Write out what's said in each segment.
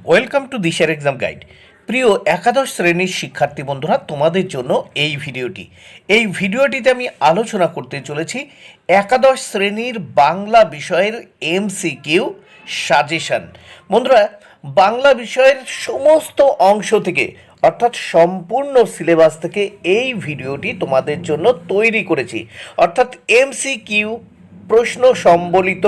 Welcome to দিশার exam guide. প্রিয় একাদশ শ্রেণীর শিক্ষার্থী বন্ধুরা, তোমাদের জন্য এই ভিডিওটিতে আমি আলোচনা করতে চলেছি একাদশ শ্রেণীর বাংলা বিষয়ের এমসিকিউ সাজেশন। বন্ধুরা, বাংলা বিষয়ের সমস্ত অংশ থেকে অর্থাৎ সম্পূর্ণ সিলেবাস থেকে এই ভিডিওটি তোমাদের জন্য তৈরি করেছি। অর্থাৎ এমসিকিউ প্রশ্ন সম্বলিত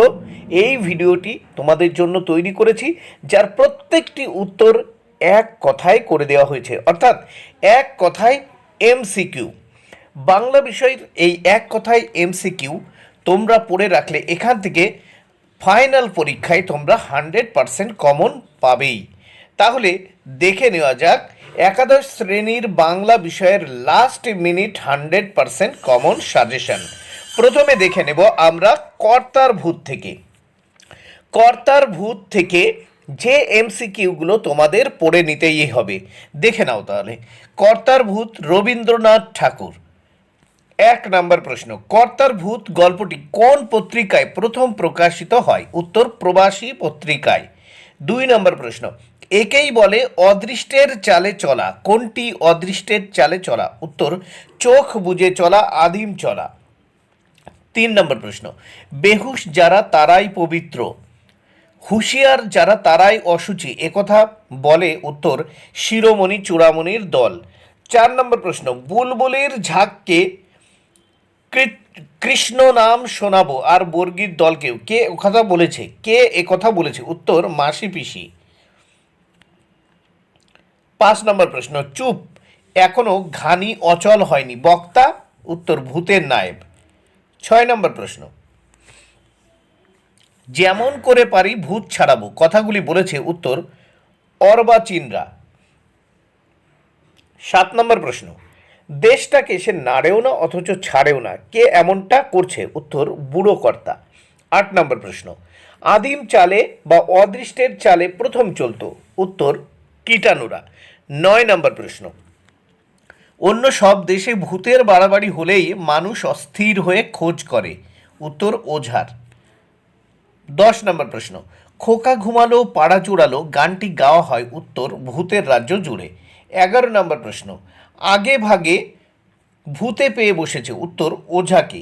এই ভিডিওটি তোমাদের জন্য তৈরি করেছি, যার প্রত্যেকটি উত্তর এক কথায় করে দেওয়া হয়েছে। অর্থাৎ এক কথায় এমসিকিউ। বাংলা বিষয়ের এই এক কথায় এমসিকিউ তোমরা পড়ে রাখলে এখান থেকে ফাইনাল পরীক্ষায় তোমরা 100% কমন পাবেই। তাহলে দেখে নেওয়া যাক একাদশ শ্রেণীর বাংলা বিষয়ের লাস্ট মিনিট 100% কমন সাজেশন। প্রথমে দেখে নেব আমরা কর্তার ভূত থেকে যে এমসিকিউগুলো তোমাদের পড়ে নিতেই হবে। দেখে নাও তাহলে। কর্তার ভূত, রবীন্দ্রনাথ ঠাকুর। 1 নম্বর প্রশ্ন, কর্তার ভূত গল্পটি কোন পত্রিকায় প্রথম প্রকাশিত হয়? উত্তর, প্রবাসী পত্রিকায়। 2 নম্বর প্রশ্ন, একেই বলে অদৃষ্টের চালে চলা। কোনটি অদৃষ্টের চালে চলা? উত্তর, চোখ বুজে চলা, আদিম চলা। 3 নম্বর প্রশ্ন, বেহুশ যারা তারাই পবিত্র, হুঁশিয়ার যারা তারাই অশুচি, একথা বলে? উত্তর, শিরোমণি চূড়ামণির দল। 4 নম্বর প্রশ্ন, বুলবুলির ঝাঁককে কৃষ্ণ নাম শোনাবো আর বর্গীর দলকেও, কে একথা বলেছে? উত্তর, মাসি পিসি। 5 নম্বর প্রশ্ন, চুপ এখনো ঘানি অচল হয়নি, বক্তা? উত্তর, ভূতের নায়েব। 6 নম্বর প্রশ্ন, যেমন করে পারি ভূত ছাড়াবো, কথাগুলি বলেছে? উত্তর, অর্বাচীনরা। 7 নম্বর প্রশ্ন, দেশটাকে সে নাড়েও না অথচ ছাড়েও না, কে এমনটা করছে? উত্তর, বুড়ো কর্তা। 8 নম্বর প্রশ্ন, আদিম চালে বা অদৃষ্টের চালে প্রথম চলতো? উত্তর, কীটাণুরা। 9 নম্বর প্রশ্ন, অন্য সব দেশে ভূতের বাড়াবাড়ি হলেই মানুষ অস্থির হয়ে খোঁজ করে? উত্তর, ওঝার। 10 নম্বর প্রশ্ন, খোকা ঘুমালো পাড়া চূড়ালো গানটি গাওয়া হয়? উত্তর, ভূতের রাজ্য জুড়ে। 11 নম্বর প্রশ্ন, আগে ভাগে ভূতে পেয়ে বসেছে? উত্তর, ওঝাকে।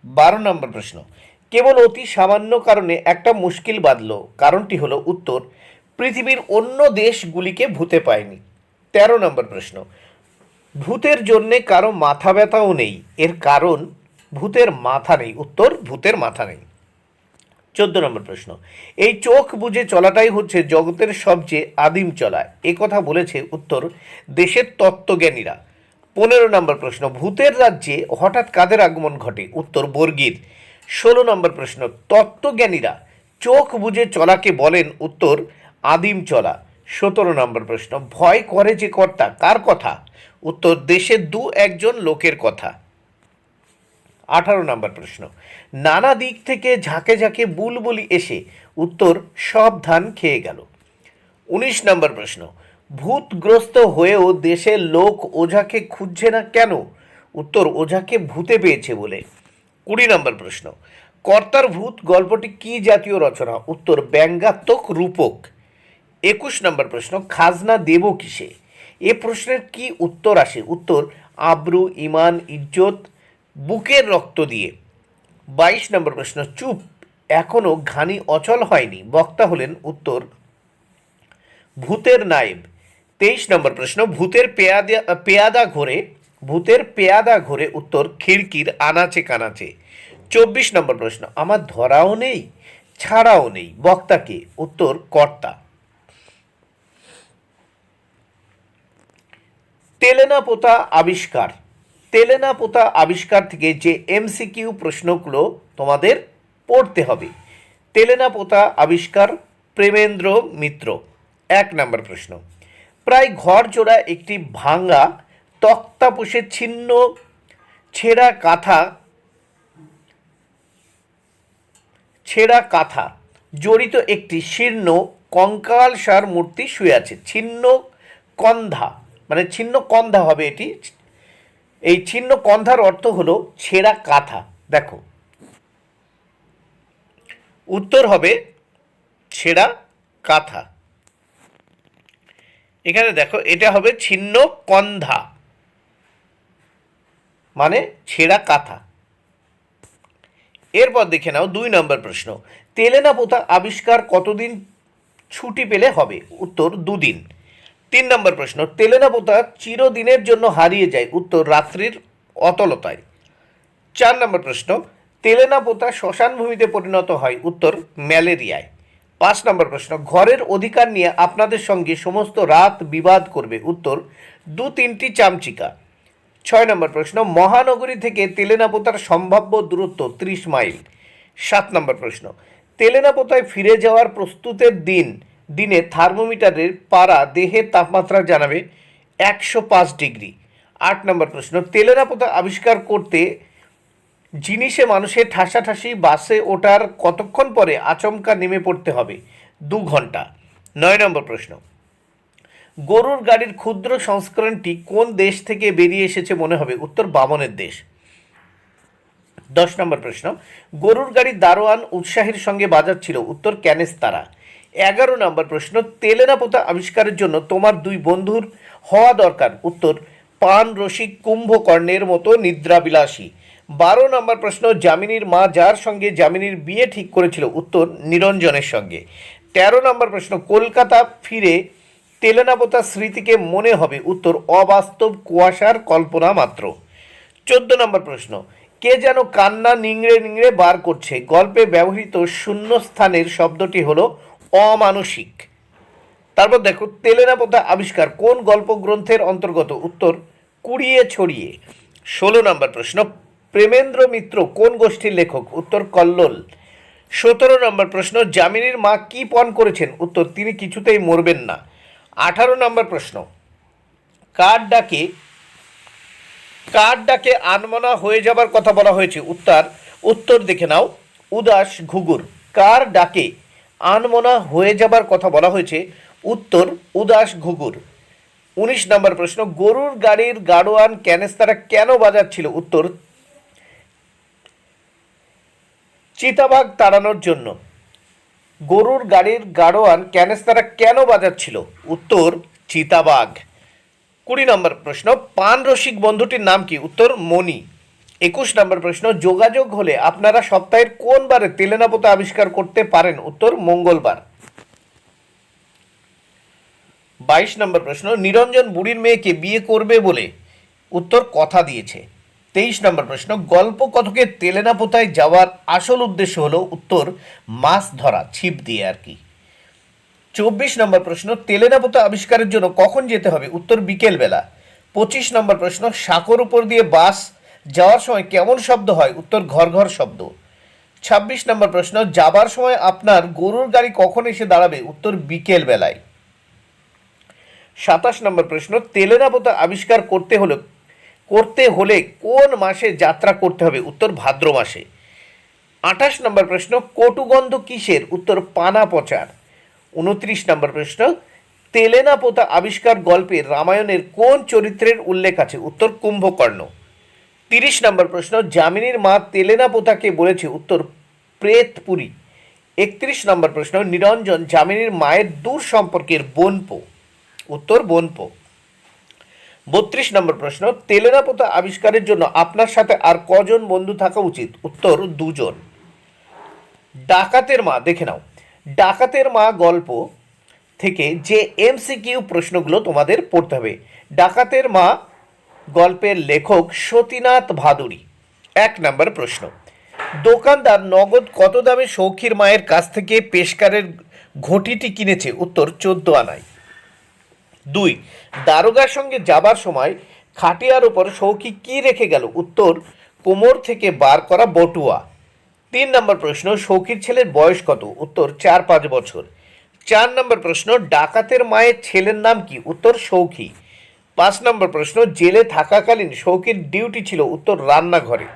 12 নম্বর প্রশ্ন, কেবল অতি সামান্য কারণে একটা মুশকিল বাঁধল, কারণটি হলো? উত্তর, পৃথিবীর অন্য দেশগুলিকে ভূতে পায়নি। 13 নম্বর প্রশ্ন, ভূতের জন্যে কারো মাথা ব্যথাও নেই, এর কারণ? ভূতের মাথা নেই। উত্তর, ভূতের মাথা নেই। 14 নম্বর প্রশ্ন, এই চোখ বুজে চলাটাই হচ্ছে জগতের সবচেয়ে আদিম চলা, এ কথা বলেছে? উত্তর, দেশের তত্ত্বজ্ঞানীরা। 15 নম্বর প্রশ্ন, ভূতের রাজ্যে হঠাৎ কাদের আগমন ঘটে? উত্তর, বর্গীর। 16 নম্বর প্রশ্ন, তত্ত্বজ্ঞানীরা চোখ বুজে চলাকে বলেন? উত্তর, আদিম চলা। 17 নম্বর প্রশ্ন, ভয় করে যে কর্তা, কার কথা? উত্তর, দেশের একজন লোকের কথা। 18 নম্বর প্রশ্ন, নানা দিক থেকে ঝাঁকে ঝাঁকে বুলবুলি এসে? উত্তর, সব ধান খেয়ে গেল। 19 নম্বর প্রশ্ন, ভূতগ্রস্ত হয়েও দেশের লোক ওঝাকে খুঁজছে না কেন? উত্তর, ওঝাকে ভূতে পেয়েছে বলে। 20 নম্বর প্রশ্ন, কর্তার ভূত গল্পটি কি জাতীয় রচনা? উত্তর, ব্যঙ্গাত্মক রূপক। 21 নম্বর প্রশ্ন, খাজনা দেব কিসে? এ প্রশ্নের কি উত্তর আসে? উত্তর, আব্রু, ইমান, ইজ্জত, বুকের রক্ত দিয়ে। 22 নম্বর প্রশ্ন, চুপ এখনো ঘানি অচল হয়নি, বক্তা হলেন? উত্তর, ভূতের নায়েব। 23 নম্বর প্রশ্ন, ভূতের পেয়াদা ঘোরে? উত্তর, খিড়কির আনাচে কানাচে। 24 নম্বর প্রশ্ন, আমার ধরাও নেই ছাড়াও নেই, বক্তা কে? উত্তর, কর্তা। তেলেনা পোতা আবিষ্কার থেকে যে এমসিকিউ প্রশ্নগুলো তোমাদের পড়তে হবে। তেলেনা পোতা আবিষ্কার, প্রেমেন্দ্র মিত্র। 1 নম্বর প্রশ্ন, প্রায় ঘর জোড়া একটি ভাঙা তক্তাপোষে ছেঁড়া কাঁথা জড়িত একটি শীর্ণ কঙ্কালসার মূর্তি শুয়ে আছে। ছিন্ন কন্ধা হবে এটি। এই ছিন্ন কন্ধার অর্থ হলো ছেঁড়া কাঁথা। দেখো, উত্তর হবে ছেঁড়া কাঁথা। এখানে দেখো, এটা হবে ছিন্ন কন্ধা, মানে ছেঁড়া কাঁথা। এরপর দেখে নাও 2 নম্বর প্রশ্ন, তেলেনা পোতা আবিষ্কার কতদিন ছুটি পেলে হবে? উত্তর 2 দিন। 3 নম্বর প্রশ্ন, তেলেনা পোতা চিরদিনের জন্য হারিয়ে যায়? উত্তর রাত্রির অতলতায়। 4 নম্বর প্রশ্ন, তেলেনা পোতা শ্মশান ভূমিতে পরিণত হয়? উত্তর ম্যালেরিয়ায়। 5 নম্বর প্রশ্ন, ঘরের অধিকার নিয়ে আপনাদের সঙ্গে সমস্ত রাত বিবাদ করবে? উত্তর 2-3টি চামচিকা। 6 নম্বর প্রশ্ন, মহানগরী থেকে তেলেনাপোতার সম্ভাব্য দূরত্ব 30 মাইল। 7 নম্বর প্রশ্ন, তেলেনাপোতায় ফিরে যাওয়ার প্রস্তুতের দিনে থার্মোমিটারের পারা দেহের তাপমাত্রা জানাবে 105 ডিগ্রি। 8 নম্বর প্রশ্ন, তেলেনাপোতা আবিষ্কার করতে জিনিসে মানুষের ঠাসাঠাসি বাসে ওঠার কতক্ষণ পরে আচমকা নেমে পড়তে হবে? 2 ঘন্টা। 9 নম্বর প্রশ্ন, গরুর গাড়ির ক্ষুদ্র সংস্করণটি কোন দেশ থেকে বেরিয়ে এসেছে মনে হবে? উত্তর বামনের দেশ। 10 নম্বর প্রশ্ন, গরুর গাড়ির দারোয়ান উৎসাহের সঙ্গে বাজাচ্ছিল? উত্তর ক্যানেস্তারা। 11 নম্বর প্রশ্ন, তেলেনাপোতা আবিষ্কারের জন্য তোমার 2 বন্ধুর হওয়া দরকার? উত্তর পান রসিক কুম্ভকর্ণের মতো নিদ্রাবিলাসী। 12 নম্বর প্রশ্ন, যামিনীর মা যার সঙ্গে যামিনীর বিয়ে ঠিক করেছিল? উত্তর নিরঞ্জনের সঙ্গে। 13 নম্বর প্রশ্ন, কলকাতা ফিরে তেলেনাপোতার স্মৃতিকে মনে হবে? উত্তর অবাস্তব কুয়াশার কল্পনা মাত্র। 14 নম্বর প্রশ্ন, কে যেন কান্না নিংড়ে নিংড়ে বার করছে? গল্পে ব্যবহৃত শূন্যস্থানের শব্দটি হলো অমানসিক। তারপর দেখো, তেলেনাপোতা আবিষ্কার কোন গল্প গ্রন্থের অন্তর্গত? উত্তর কুড়িয়ে ছড়িয়ে। 16 নম্বর প্রশ্ন, প্রেমেন্দ্র মিত্র কোন গোষ্ঠীর লেখক? উত্তর কল্লোল। 17 নম্বর প্রশ্ন, যামিনীর মা কি পণ করেছেন? উত্তর তিনি কিছুতেই মরবেন না। 18 নম্বর প্রশ্ন, কার ডাকে আনমনা হয়ে যাবার কথা বলা হয়েছে? উত্তর দেখে নাও, উদাস ঘুঘুর। কার ডাকে আনমনা হয়ে যাবার কথা বলা হয়েছে? উত্তর উদাস ঘুঘুর। 19 নম্বর প্রশ্ন, গরুর গাড়ির গাড়োয়ান ক্যানেস্তারা কেন বাজাচ্ছিল? উত্তর চিতাবাঘ তাড়ানোর জন্য। গরুর গাড়ির গাড়োয়ান ক্যানেস্তারা কেন বাজাচ্ছিল? উত্তর চিতাবাঘ। 20 নম্বর প্রশ্ন, পান রসিক বন্ধুটির নাম কি? উত্তর মণি। 21 নম্বর প্রশ্ন, যোগাযোগ হলে আপনারা সপ্তাহের কোন বারে তেলেনাপোতা আবিষ্কার করতে পারেন? উত্তর মঙ্গলবার। 22 নম্বর প্রশ্ন, নিরঞ্জন বুড়ির মেয়েকে বিয়ে করবে বলে? উত্তর কথা দিয়েছে। 23 নম্বর প্রশ্ন, গল্প কথকের তেলেনাপোতায় যাওয়ার আসল উদ্দেশ্য হলো? উত্তর মাছ ধরা, ছিপ দিয়ে আর কি। 24 নম্বর প্রশ্ন, তেলেনাপোতা আবিষ্কারের জন্য কখন যেতে হবে? উত্তর বিকেলবেলা। 25 নম্বর প্রশ্ন, সাঁকোর উপর দিয়ে বাস যাওয়ার সময় কেমন শব্দ হয়? উত্তর ঘর ঘর শব্দ। 26 নম্বর প্রশ্ন, যাবার সময় আপনার গরুর গাড়ি কখন এসে দাঁড়াবে? উত্তর বিকেলবেলায়। 27 নম্বর প্রশ্ন, তেলেনাপোতা আবিষ্কার করতে হলে কোন মাসে যাত্রা করতে হবে? উত্তর ভাদ্র মাসে। 28 নম্বর প্রশ্ন, কটুগন্ধ কিসের? উত্তর পানা পচার। 29 নম্বর প্রশ্ন, তেলেনাপোতা আবিষ্কার গল্পে রামায়ণের কোন চরিত্রের উল্লেখ আছে? উত্তর কুম্ভকর্ণ। 30 নম্বর প্রশ্ন, যামিনীর মা তেলেনাপোতাকে বলেছে? উত্তর প্রেতপুরী। 31 নম্বর প্রশ্ন, নিরঞ্জন যামিনীর মায়ের দূর সম্পর্কের বোনপো? উত্তর বোনপো। 32 নম্বর প্রশ্ন, তেলেনাপোতা আবিষ্কারের জন্য আপনার সাথে আর কজন বন্ধু থাকা উচিত? উত্তর 2জন। ডাকাতের মা দেখে নাও, ডাকাতের মা গল্প থেকে যে এমসিকিউ প্রশ্নগুলো তোমাদের পড়তে হবে। ডাকাতের মা গল্পের লেখক সতীনাথ ভাদুরী। 1 নম্বর প্রশ্ন, দোকানদার নগদ কত দামে সৌখীর মায়ের কাছ থেকে পেশকারের ঘটিটি কিনেছে? উত্তর 14 আনায়। 2, দারোগার সঙ্গে যাবার সময় খাটিয়ার ওপর সৌখী কি রেখে গেল? উত্তর কোমর থেকে বার করা বটুয়া। 3 নম্বর প্রশ্ন, সৌখীর ছেলের বয়স কত? উত্তর 4-5 বছর। 4 নম্বর প্রশ্ন, ডাকাতের মায়ের ছেলের নাম কি? উত্তর সৌখী। 5 নম্বর প্রশ্ন, জেলে থাকাকালীন সৌখীর ডিউটি ছিল? উত্তর রান্নাঘরে।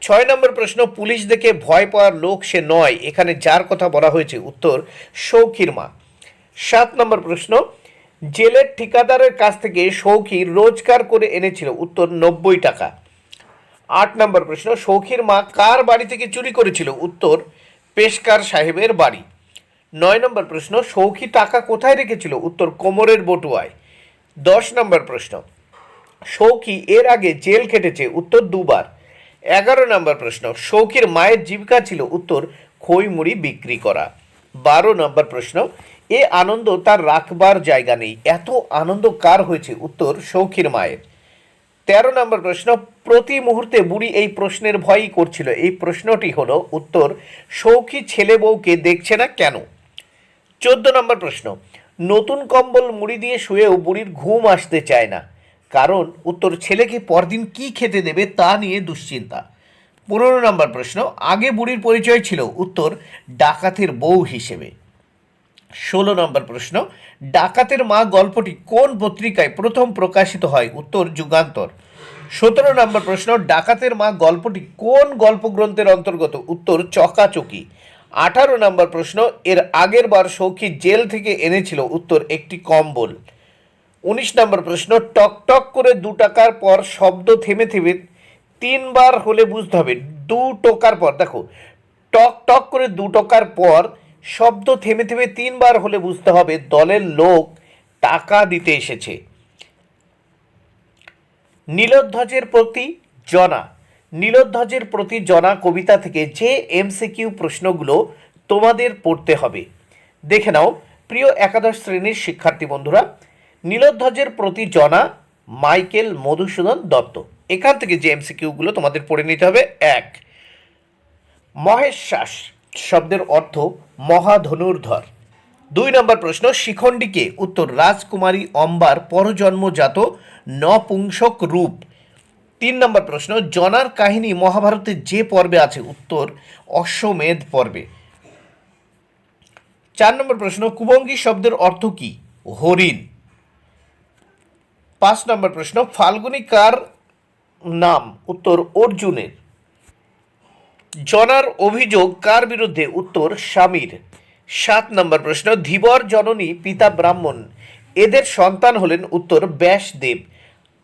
6 নম্বর প্রশ্ন, পুলিশ দেখে ভয় পাওয়ার লোক সে নয়, এখানে যার কথা বলা হয়েছে? উত্তর সৌখীর মা। 7 নম্বর প্রশ্ন, জেলের ঠিকাদারের কাছ থেকে সৌখী রোজগার করে এনেছিল? উত্তর 90 টাকা। 8 নম্বর প্রশ্ন, সৌখীর মা কার বাড়ি থেকে চুরি করেছিল? উত্তর পেশকার সাহেবের বাড়ি। 9 নম্বর প্রশ্ন, সৌখী টাকা কোথায় রেখেছিল? উত্তর কোমরের বটুয়ায়। 10 নম্বর প্রশ্ন, সৌখী এর আগে জেল খেটেছে, উত্তর 2 বার। 11 নম্বর প্রশ্ন, সৌখীর মায়ের জীবিকা ছিল, উত্তর খই মুড়ি বিক্রি করা। 12 নম্বর প্রশ্ন, এ আনন্দ তার রাখবার জায়গা নেই, এত আনন্দ কার হয়েছে, উত্তর সৌখীর মায়ের। 13 নম্বর প্রশ্ন, প্রতি মুহূর্তে বুড়ি এই প্রশ্নের ভয়ই করছিল, এই প্রশ্নটি হলো, উত্তর সৌখী ছেলে বউকে দেখছে না কেন। 14 নম্বর প্রশ্ন, নতুন কম্বল মুড়ি দিয়ে শুয়েও বুড়ির ঘুম আসতে চায় না, কারণ, উত্তর ছেলেকে পরদিন কি খেতে দেবে তা নিয়ে দুশ্চিন্তা। 15 নম্বর প্রশ্ন, আগে বুড়ির পরিচয় ছিল, উত্তর ডাকাতের বউ হিসেবে। 16 নম্বর প্রশ্ন, ডাকাতের মা গল্পটি কোন পত্রিকায় প্রথম প্রকাশিত হয়, উত্তর যুগান্তর। 17 নম্বর প্রশ্ন, ডাকাতের মা গল্পটি কোন গল্পগ্রন্থের অন্তর্গত, উত্তর চকাচকি। 18 নম্বর প্রশ্ন, এর আগের বার সৌখী জেল থেকে এনেছিল, উত্তর একটি কম্বল। 19 নম্বর প্রশ্ন, টক টক করে 2 টাকার পর শব্দ থেমে থেমে 3 বার হলে বুঝতে হবে, 2 টোকার পর, দেখো, টক টক করে 2 টাকার পর শব্দ থেমে থেমে 3 বার হলে বুঝতে হবে দলের লোক টাকা দিতে এসেছে। নীলধ্বজের প্রতি জনা, নীলধ্বজের প্রতি জনা কবিতা থেকে যে এমসিকিউ প্রশ্নগুলো তোমাদের পড়তে হবে দেখে নাও। প্রিয় একাদশ শ্রেণীর শিক্ষার্থী বন্ধুরা, নীলধ্বজের প্রতি জনা, মাইকেল মধুসূদন দত্ত। এখান থেকে যে এমসিকিউগুলো তোমাদের পড়ে নিতে হবে। 1, মহেশ্বাস শব্দের অর্থ মহাধনুর্ধর। 2 নম্বর প্রশ্ন, শিখণ্ডীকে, উত্তর রাজকুমারী অম্বার পরজন্মজাত নপুংসক রূপ। 3 নম্বর প্রশ্ন, জনার কাহিনী মহাভারতের যে পর্বে আছে, উত্তর অশ্বমেধ পর্বে। 4 নম্বর প্রশ্ন, কুভঙ্গী শব্দের অর্থ কি, হরিণ। 5 নম্বর প্রশ্ন, ফাল্গুনী কার নাম, উত্তর অর্জুনের। জনার অভিযোগ কার বিরুদ্ধে, উত্তর স্বামীর। 7 নম্বর প্রশ্ন, ধীবর জননী পিতা ব্রাহ্মণ, এদের সন্তান হলেন, উত্তর ব্যাসদেব।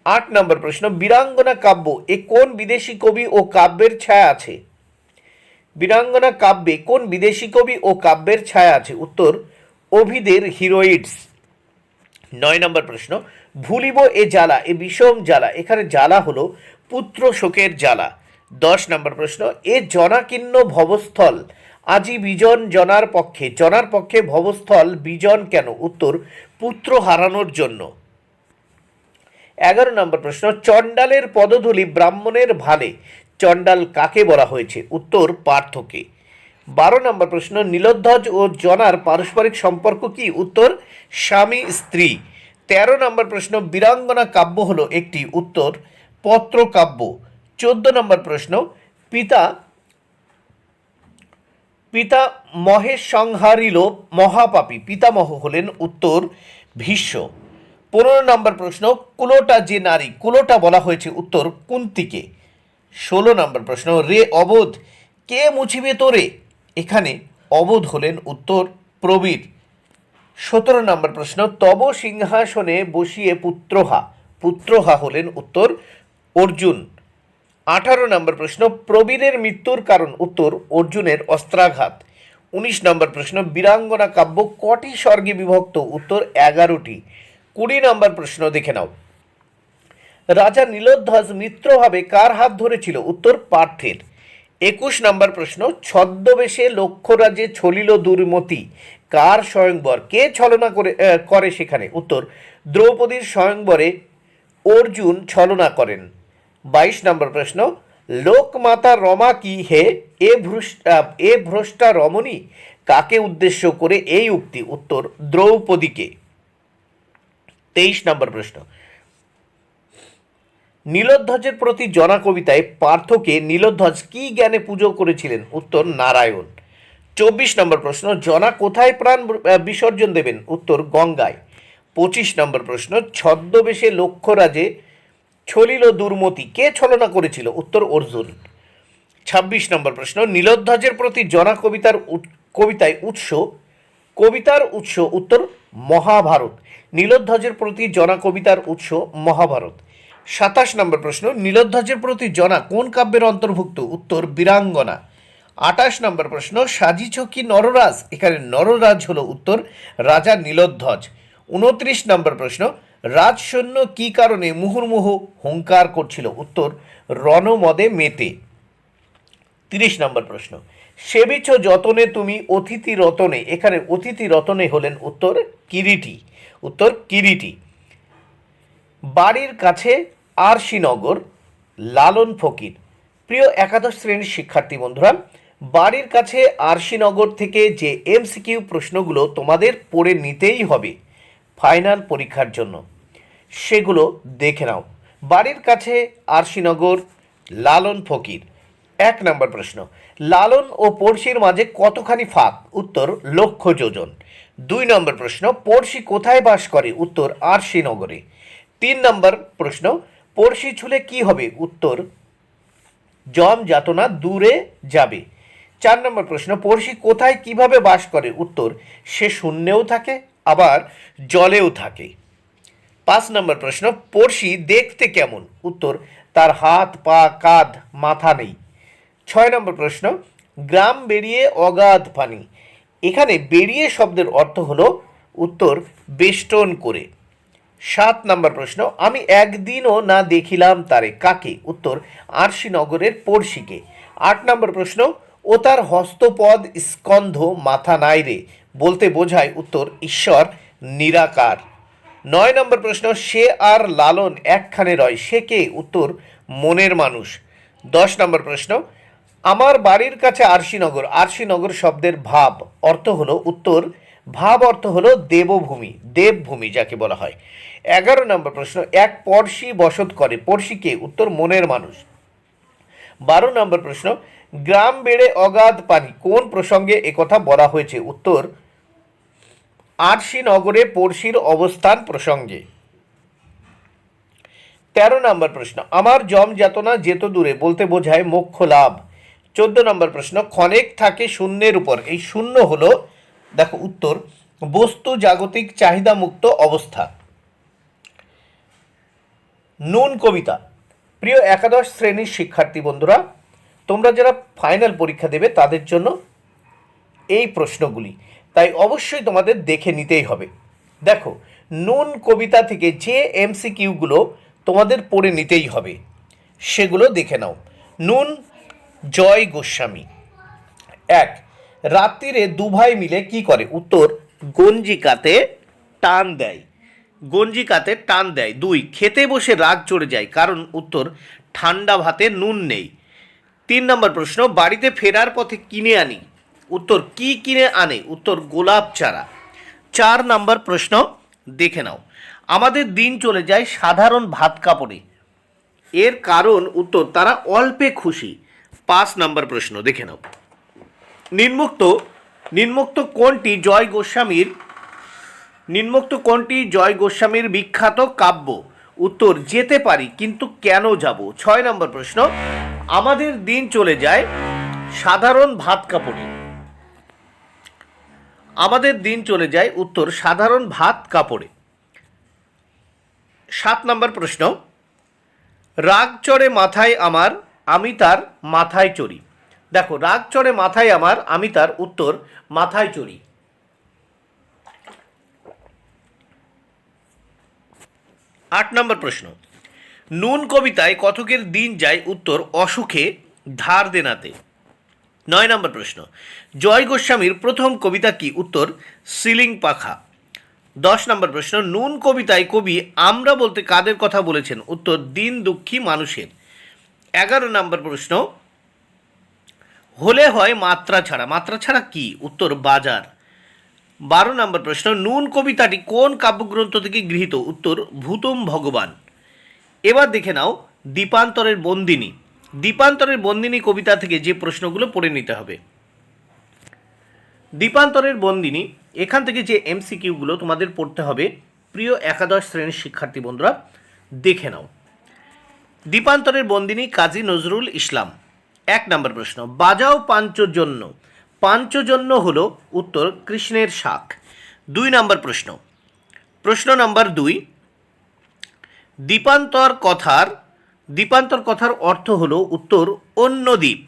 8 নম্বর প্রশ্ন, বীরাঙ্গনা কাব্য এ কোন বিদেশি কবি ও কাব্যের ছায়া আছে, বীরাঙ্গনা কাব্যে কোন বিদেশি কবি ও কাব্যের ছায়া আছে, উত্তর ওভিদের হিরোইডস। 9 নম্বর প্রশ্ন, ভুলিব এ জ্বালা এ বিষম জ্বালা, এখানে জ্বালা হলো পুত্র শোকের জ্বালা। 10 নম্বর প্রশ্ন, এ জনাকীর্ণ ভবস্থল আজি বিজন জনার পক্ষে, জনার পক্ষে ভবস্থল বিজন কেন, উত্তর পুত্র হারানোর জন্য। 11 নম্বর প্রশ্ন, চণ্ডালের পদধূলি ব্রাহ্মণের ভালে, চণ্ডাল কাকে বলা হয়েছে, উত্তর পার্থকে। 12 নম্বর প্রশ্ন, নীলধ্বজ ও জনার পারস্পরিক সম্পর্ক কি, উত্তর স্বামী স্ত্রী। 13 নম্বর প্রশ্ন, বীরাঙ্গনা কাব্য হলো একটি, উত্তর পত্রকাব্য। 14 নম্বর প্রশ্ন, পিতা পিতা মহেশ সংহারিল মহাপাপী, পিতামহ হলেন, উত্তর ভীষ্ম। 15 নম্বর প্রশ্ন, কুলোটা যে নারী, কুলোটা বলা হয়েছে, উত্তর কুন্তিকে। 16 নম্বর প্রশ্ন, রে অবোধ কে মুছিবে তোরে, এখানে অবোধ হলেন, উত্তর প্রবীর। 17 নম্বর প্রশ্ন, তব সিংহাসনে বসিয়ে পুত্রহা, পুত্রহা হলেন, উত্তর অর্জুন। 18 নম্বর প্রশ্ন, প্রবীরের মৃত্যুর কারণ, উত্তর অর্জুনের অস্ত্রাঘাত। 19 নম্বর প্রশ্ন, বীরাঙ্গনা কাব্য কটি স্বর্গে বিভক্ত, উত্তর 11টি। 20 নম্বর প্রশ্ন দেখে নাও, রাজা নীলধ্বজ মিত্রভাবে কার হাত ধরেছিল, উত্তর পার্থের। 21 নম্বর প্রশ্ন, ছদ্মবেশে লক্ষ্যরাজে ছলিল দুর্মতি, কার স্বয়ংবর, কে ছলনা করে সেখানে, উত্তর দ্রৌপদীর স্বয়ংবরে অর্জুন ছলনা করেন। 22 নম্বর প্রশ্ন, লোকমাতা রমা কি হে, এ ভ্রষ্টা রমণী, কাকে উদ্দেশ্য করে এই উক্তি, উত্তর দ্রৌপদীকে। 23 নম্বর প্রশ্ন, নীলধ্বজের প্রতি জনা কবিতায় পার্থকে নীলধ্বজ কি জ্ঞানে পুজো করেছিলেন, উত্তর নারায়ণ। 24 নম্বর প্রশ্ন, জনা কোথায় প্রাণ বিসর্জন দেবেন, উত্তর গঙ্গায়। 25 নম্বর প্রশ্ন, ছদ্মবেশে লক্ষ্যরাজে ছলিল দুর্মতি, কে ছলনা করেছিল, উত্তর অর্জুন। 26 নম্বর প্রশ্ন, নীলধ্বজের প্রতি জনা কবিতায় কবিতার উৎস, উত্তর মহাভারত। নীলধ্বজের প্রতি জনা কবিতার উৎস মহাভারত। 27 নম্বর প্রশ্ন, নীলধ্বজের প্রতি জনা কোন কাব্যের অন্তর্ভুক্ত, উত্তর বীরাঙ্গনা। 28 নম্বর প্রশ্ন, সাজিছ কি নররাজ, এখানে নররাজ হলো, উত্তর রাজা নীলধ্বজ। 29 নম্বর প্রশ্ন, রাজসৈন্য কী কারণে মুহুর্মুহু হুঙ্কার করছিল? উত্তর, রণমদে মেতে। 30 নম্বর প্রশ্ন, সেবিছ যতনে তুমি অতিথি রতনে, এখানে অতিথি রতনে হলেন উত্তর কিরিটি। উত্তর কিরিটি। বাড়ির কাছে আরশিনগর, লালন ফকির। প্রিয় একাদশ শ্রেণীর শিক্ষার্থী বন্ধুরা, বাড়ির কাছে আরশিনগর থেকে যে এমসিকিউ প্রশ্নগুলো তোমাদের পড়ে নিতেই হবে ফাইনাল পরীক্ষার জন্য, সেগুলো দেখে নাও। বাড়ির কাছে আরশিনগর, লালন ফকির। 1 নম্বর প্রশ্ন, লালন ও পড়শির মাঝে কতখানি ফাঁক? উত্তর, লক্ষ যোজন। 2 নম্বর প্রশ্ন, পড়শি কোথায় বাস করে? উত্তর, আরশিনগরে। 3 নম্বর প্রশ্ন, পড়শি ছুলে কি হবে? উত্তর, যম যাতনা দূরে যাবে। 4 নম্বর প্রশ্ন, পড়শি কোথায় কিভাবে বাস করে? উত্তর, সে শূন্যেও থাকে আবার জলেও থাকে। 5 নম্বর প্রশ্ন, পড়শি দেখতে কেমন? উত্তর, তার হাত পা কাঁধ মাথা নেই। 6 নম্বর প্রশ্ন, গ্রাম বেরিয়ে অগাধ পানি, এখানে বেরিয়ে শব্দের অর্থ হলো উত্তর, বেষ্টন করে। 7 নম্বর প্রশ্ন, আমি একদিনও না দেখিলাম তারে, কাকে? উত্তর, আরশিনগরের পড়শিকে। 8 নম্বর প্রশ্ন, ও তার হস্তপদ স্কন্ধ মাথা নাই রে বলতে বোঝায়? উত্তর, ঈশ্বর নিরাকার। 9 নম্বর প্রশ্ন, সে আর লালন একখানে রয়, সে কে? উত্তর, মনের মানুষ। 10 নম্বর প্রশ্ন, আমার বাড়ির কাছে আরশিনগর, আরশিনগর শব্দের ভাব অর্থ হলো? উত্তর, ভাব অর্থ হলো দেবভূমি, দেবভূমি যাকে বলা হয়। 11 নম্বর প্রশ্ন, এক পড়শি বসত করে, পড়শি কে? উত্তর, মনের মানুষ। 12 নম্বর প্রশ্ন, গ্রাম বেড়ে অগাধ পানি, কোন প্রসঙ্গে একথা বলা হয়েছে? উত্তর, আরশিনগরে পড়শির অবস্থান প্রসঙ্গে। 13 নম্বর প্রশ্ন, আমার যম যাতনা যেত দূরে বলতে বোঝায় মোক্ষ লাভ। 14 নম্বর প্রশ্ন, ক্ষণেক থাকে শূন্যের উপর, এই শূন্য হলো, দেখো উত্তর, বস্তু জাগতিক চাহিদা মুক্ত অবস্থা। নুন কবিতা। প্রিয় একাদশ শ্রেণীর শিক্ষার্থী বন্ধুরা, তোমরা যারা ফাইনাল পরীক্ষা দেবে তাদের জন্য এই প্রশ্নগুলি, তাই অবশ্যই তোমাদের দেখে নিতেই হবে। দেখো, নুন কবিতা থেকে যে এমসিকিউগুলো তোমাদের পড়ে নিতেই হবে সেগুলো দেখে নাও। নুন জয় গোস্বামী। 1, রাত্রিরে দুভাই মিলে কি করে? উত্তর, গঞ্জিকাতে টান দেয়, গঞ্জিকাতে টান দেয়। 2, খেতে বসে রাগ চড়ে যায়, কারণ? উত্তর, ঠান্ডা ভাতে নুন নেই। 3 নম্বর প্রশ্ন, বাড়িতে ফেরার পথে কিনে আনি, উত্তর, কি কিনে আনে? উত্তর, গোলাপ চারা। 4 নম্বর প্রশ্ন দেখে নাও, আমাদের দিন চলে যায় সাধারণ ভাত কাপড়ে, এর কারণ? উত্তর, তারা অল্পে খুশি। 5 নম্বর প্রশ্ন দেখে নাও, নিম্নোক্ত কোনটি জয় গোস্বামীর বিখ্যাত কাব্য? উত্তর, যেতে পারি কিন্তু কেন যাব। 6 নম্বর প্রশ্ন, আমাদের দিন চলে যায় সাধারণ ভাত কাপড়ে, আমাদের দিন চলে যায়, উত্তর, সাধারণ ভাত কাপড়ে। 7 নম্বর প্রশ্ন, রাগ চড়ে মাথায় আমার, আমি তার মাথায় চড়ি। দেখো, রাগ চড়ে মাথায় আমার, আমি তার, উত্তর, মাথায় চড়ি। 8 নম্বর প্রশ্ন, নুন কবিতায় কথকের দিন যায়, উত্তর, অসুখে ধার দেনাতে। 9 নম্বর প্রশ্ন, জয় গোস্বামীর প্রথম কবিতা কি? উত্তর, সিলিং পাখা। 10 নম্বর প্রশ্ন, নুন কবিতায় কবি আমরা বলতে কাদের কথা বলেছেন? উত্তর, দিন দুঃখী মানুষের। 11 নম্বর প্রশ্ন, হলে হয় মাত্রা ছাড়া, মাত্রা ছাড়া কি? উত্তর, বাজার। 12 নম্বর প্রশ্ন, নুন কবিতাটি কোন কাব্যগ্রন্থ থেকে গৃহীত? উত্তর, ভূতম ভগবান। এবার দেখে নাও দ্বীপান্তরের বন্দিনী। দ্বীপান্তরের বন্দিনী কবিতা থেকে যে প্রশ্নগুলো পড়ে নিতে হবে। দ্বীপান্তরের বন্দিনী, এখান থেকে যে এমসিকিউগুলো তোমাদের পড়তে হবে, প্রিয় একাদশ শ্রেণীর শিক্ষার্থী বন্ধুরা দেখে নাও। দ্বীপান্তরের বন্দিনী কাজী নজরুল ইসলাম। 1 নম্বর প্রশ্ন, বাজাও পাঞ্চজন্য, পাঞ্চজন্য হলো? উত্তর, কৃষ্ণের শাক। 2 নম্বর প্রশ্ন, প্রশ্ন নম্বর 2, দ্বীপান্তর কথার অর্থ হলো? উত্তর, অন্য দ্বীপ।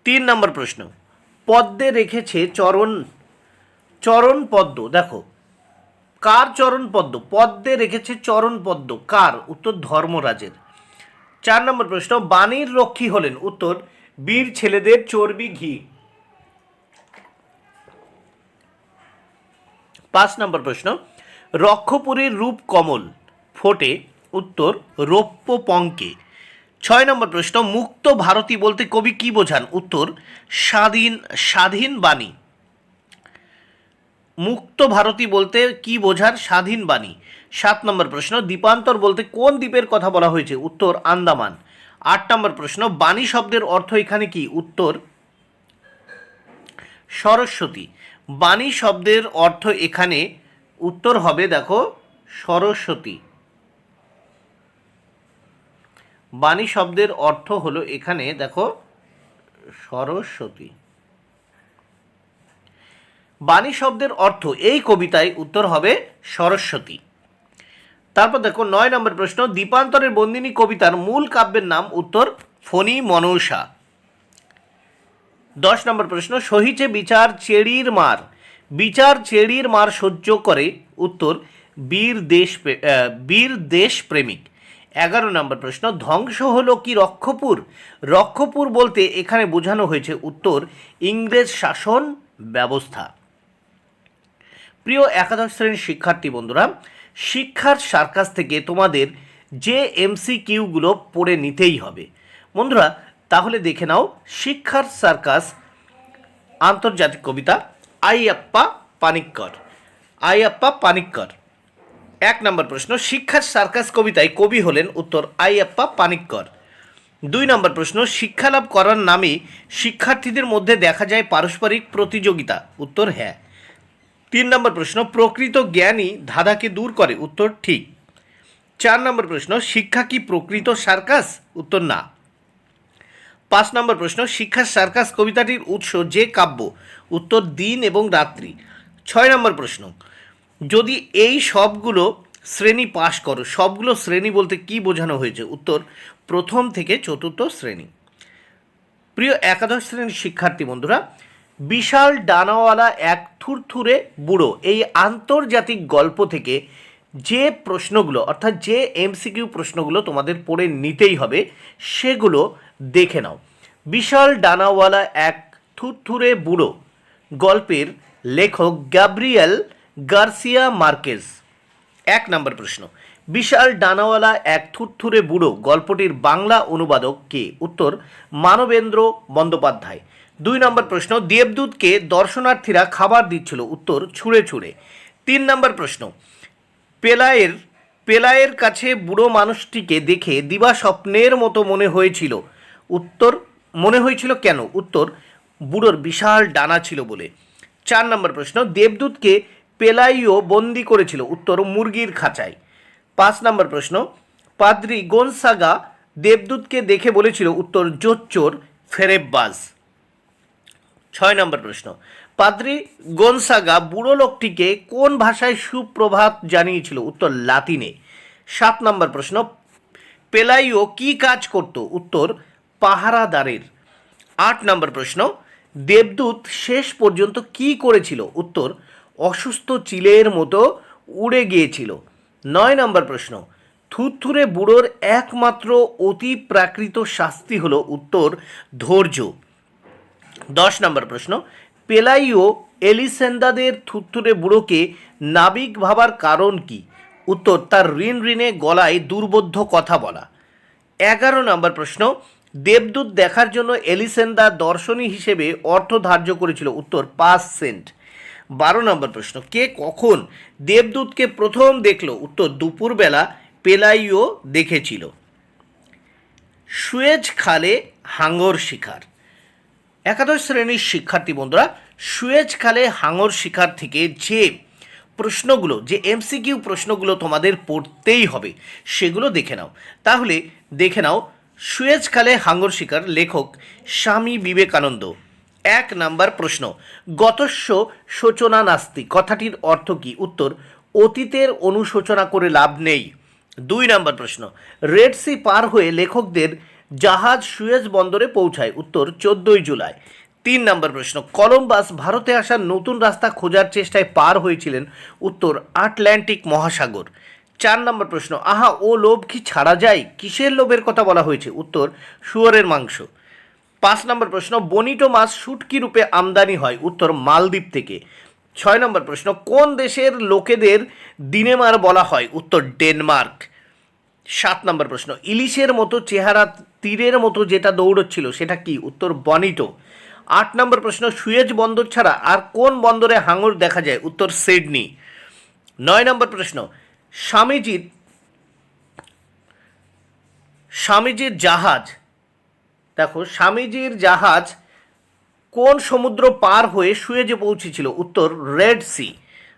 3 নম্বর প্রশ্ন, পদ্মে রেখেছে চরণ পদ্ম। দেখো, কার চরণ পদ্ম? পদ্মে রেখেছে চরণ পদ্ম, কার? উত্তর ধর্মরাজের। 4 নম্বর প্রশ্ন, বাণীর রক্ষী হলেন? উত্তর বীর ছেলেদের চর্বি ঘি। 5 নম্বর প্রশ্ন, রক্ষপুরীর রূপ কমল ফোটে? উত্তর রৌপ্য পঙ্কে। 6 নম্বর প্রশ্ন, মুক্ত ভারতী বলতে কবি কি বোঝান? উত্তর স্বাধীন বাণী। মুক্ত ভারতী বলতে কি বোঝান? স্বাধীন বাণী। 7 নম্বর প্রশ্ন, দ্বীপান্তর বলতে কোন দ্বীপের কথা বলা হয়েছে? উত্তর আন্দামান। 8 নম্বর প্রশ্ন, বাণী শব্দের অর্থ এখানে কি? উত্তর সরস্বতী। বাণী শব্দের অর্থ এখানে উত্তর হবে দেখো সরস্বতী। বাণী শব্দের অর্থ হলো এখানে দেখো সরস্বতী। বাণী শব্দের অর্থ এই কবিতায় উত্তর হবে সরস্বতী। তারপর দেখো 9 নম্বর প্রশ্ন, দ্বীপান্তরের বন্দিনী কবিতার মূল কাব্যের নাম? উত্তর ফণী মনসা। 10 নম্বর প্রশ্ন, সহিচে বিচার চেড়ির মার, বিচার চেড়ির মার সহ্য করে? উত্তর বীর দেশ প্রেমিক। 11 নম্বর প্রশ্ন, ধ্বংস হলো কি রক্ষপুর? রক্ষপুর বলতে এখানে বোঝানো হয়েছে উত্তর ইংরেজ শাসন ব্যবস্থা। প্রিয় একাদশ শ্রেণীর শিক্ষার্থী বন্ধুরা, শিক্ষার সার্কাস থেকে তোমাদের যে MCQগুলো পড়ে নিতেই হবে বন্ধুরা। তাহলে দেখে নাও, শিক্ষার সার্কাস আন্তর্জাতিক কবিতা আইয়াপ্পা পানিক্কর। আইয়াপ্পা পানিক্কর। 1 নম্বর প্রশ্ন, শিক্ষার সার্কাস কবিতায় কবি হলেন? উত্তর আইয়াপ্পা পানিক্কর। 2 নম্বর প্রশ্ন, শিক্ষালাভ করার নামে শিক্ষার্থীদের মধ্যে দেখা যায় পারস্পরিক প্রতিযোগিতা? উত্তর হ্যাঁ। 3 নম্বর প্রশ্ন, প্রকৃত জ্ঞানই ধাঁধাকে দূর করে? উত্তর ঠিক। 4 নম্বর প্রশ্ন, শিক্ষা কি প্রকৃত সার্কাস? উত্তর না। 5 নম্বর প্রশ্ন, শিক্ষার সার্কাস কবিতাটির উৎস যে কাব্য? উত্তর দিন এবং রাত্রি। 6 নম্বর প্রশ্ন, যদি এই সবগুলো শ্রেণী পাশ করো, সবগুলো শ্রেণী বলতে কি বোঝানো হয়েছে? উত্তর প্রথম থেকে চতুর্থ শ্রেণী। প্রিয় একাদশ শ্রেণীর শিক্ষার্থী বন্ধুরা, বিশাল ডানাওয়ালা এক থুরথুরে বুড়ো এই আন্তর্জাতিক গল্প থেকে যে প্রশ্নগুলো অর্থাৎ যে MCQ প্রশ্নগুলো তোমাদের পড়ে নিতেই হবে সেগুলো দেখে নাও। বিশাল ডানাওয়ালা এক থুরথুরে বুড়ো গল্পের লেখক গ্যাব্রিয়েল গার্সিয়া মার্কেজ। 1 নম্বর প্রশ্ন, বিশাল ডানাওয়ালা এক থুরথুরে বুড়ো গল্পটির বাংলা অনুবাদক কে? উত্তর মানবেন্দ্র বন্দ্যোপাধ্যায়। 2 নম্বর প্রশ্ন, দেবদূতকে দর্শনার্থীরা খাবার দিচ্ছিল? উত্তর ছুঁড়ে ছুঁড়ে। 3 নম্বর প্রশ্ন, পেলায়ের কাছে বুড়ো মানুষটিকে দেখে দিবা স্বপ্নের মতো মনে হয়েছিল? উত্তর মনে হয়েছিল কেন? উত্তর বুড়োর বিশাল ডানা ছিল বলে। 4 নম্বর প্রশ্ন, দেবদূতকে পেলাইও বন্দি করেছিল? উত্তর মুরগির খাঁচায়। 5 নম্বর প্রশ্ন, পাদ্রি গোনসাগা দেবদূতকে দেখে বলেছিল? উত্তর জোচ্চোর ফেরেববাজ। 6 নম্বর প্রশ্ন, পাদ্রি গোনসাগা বুড়ো লোকটিকে কোন ভাষায় সুপ্রভাত জানিয়েছিল? উত্তর লাতিনে। 7 নম্বর প্রশ্ন, পেলাইও কি কাজ করত? উত্তর পাহারাদারের। 8 নম্বর প্রশ্ন, দেবদূত শেষ পর্যন্ত কি করেছিল? উত্তর অসুস্থ চিলের মতো উড়ে গিয়েছিল। 9 নম্বর প্রশ্ন, থুরথুরে বুড়োর একমাত্র অতি প্রাকৃত শাস্তি হলো? উত্তর ধৈর্য। 10 নম্বর প্রশ্ন, পেলাইও এলিসেন্দাদের থুরথুরে বুড়োকে নাবিক ভাবার কারণ কি? উত্তর তার ঋণে গলায় দুর্বোধ্য কথা বলা। 11 নম্বর প্রশ্ন, দেবদূত দেখার জন্য এলিসেন্দা দর্শনী হিসেবে অর্থ ধার্য করেছিল? উত্তর 5 সেন্ট। 12 নম্বর প্রশ্ন, কে কখন দেবদূতকে প্রথম দেখল? উত্তর দুপুরবেলা পেলাইও দেখেছিল। সুয়েজ খালে হাঙর শিকার। একাদশ শ্রেণীর শিক্ষার্থী বন্ধুরা, সুয়েজ খালে হাঙর শিকার থেকে যে প্রশ্নগুলো যে MCQ প্রশ্নগুলো তোমাদের পড়তেই হবে সেগুলো দেখে নাও। তাহলে দেখে নাও, সুয়েজ খালে হাঙর শিকার, লেখক স্বামী বিবেকানন্দ। 1 নম্বর প্রশ্ন, গতস্য শোচনা নাস্তি কথাটির অর্থ কি? উত্তর অতীতের অনুশোচনা করে লাভ নেই। 2 নম্বর প্রশ্ন, রেড সি পার হয়ে লেখকদের জাহাজ সুয়েজ বন্দরে পৌঁছায়? উত্তর 14 জুলাই। 3 নম্বর প্রশ্ন, কলম্বাস ভারতে আসার নতুন রাস্তা খোঁজার চেষ্টায় পার হয়েছিলেন? উত্তর, আটলান্টিক মহাসাগর। 4 নম্বর প্রশ্ন, আহা ও লোভ কি ছাড়া যায়? কিসের লোভের কথা বলা হয়েছে? উত্তর, শুয়োরের মাংস। 5 নম্বর প্রশ্ন, বনিটো মাছ শুটকি রূপে আমদানি হয়? উত্তর, মালদ্বীপ থেকে। 6 নম্বর প্রশ্ন, কোন দেশের লোকেদের দিনেমার বলা হয়? উত্তর, ডেনমার্ক। 7 নম্বর প্রশ্ন, ইলিশের মতো চেহারা তীরের মতো যেটা দৌড়চ্ছিল সেটা কি? উত্তর, বনিটো। 8 নম্বর প্রশ্ন, সুয়েজ বন্দর ছাড়া আর কোন বন্দরে হাঙর দেখা যায়? উত্তর, সিডনি। 9 নম্বর প্রশ্ন, স্বামীজির জাহাজ, দেখো স্বামীজির জাহাজ কোন সমুদ্র পার হয়ে সুয়েজে পৌঁছেছিল? উত্তর, রেড সি।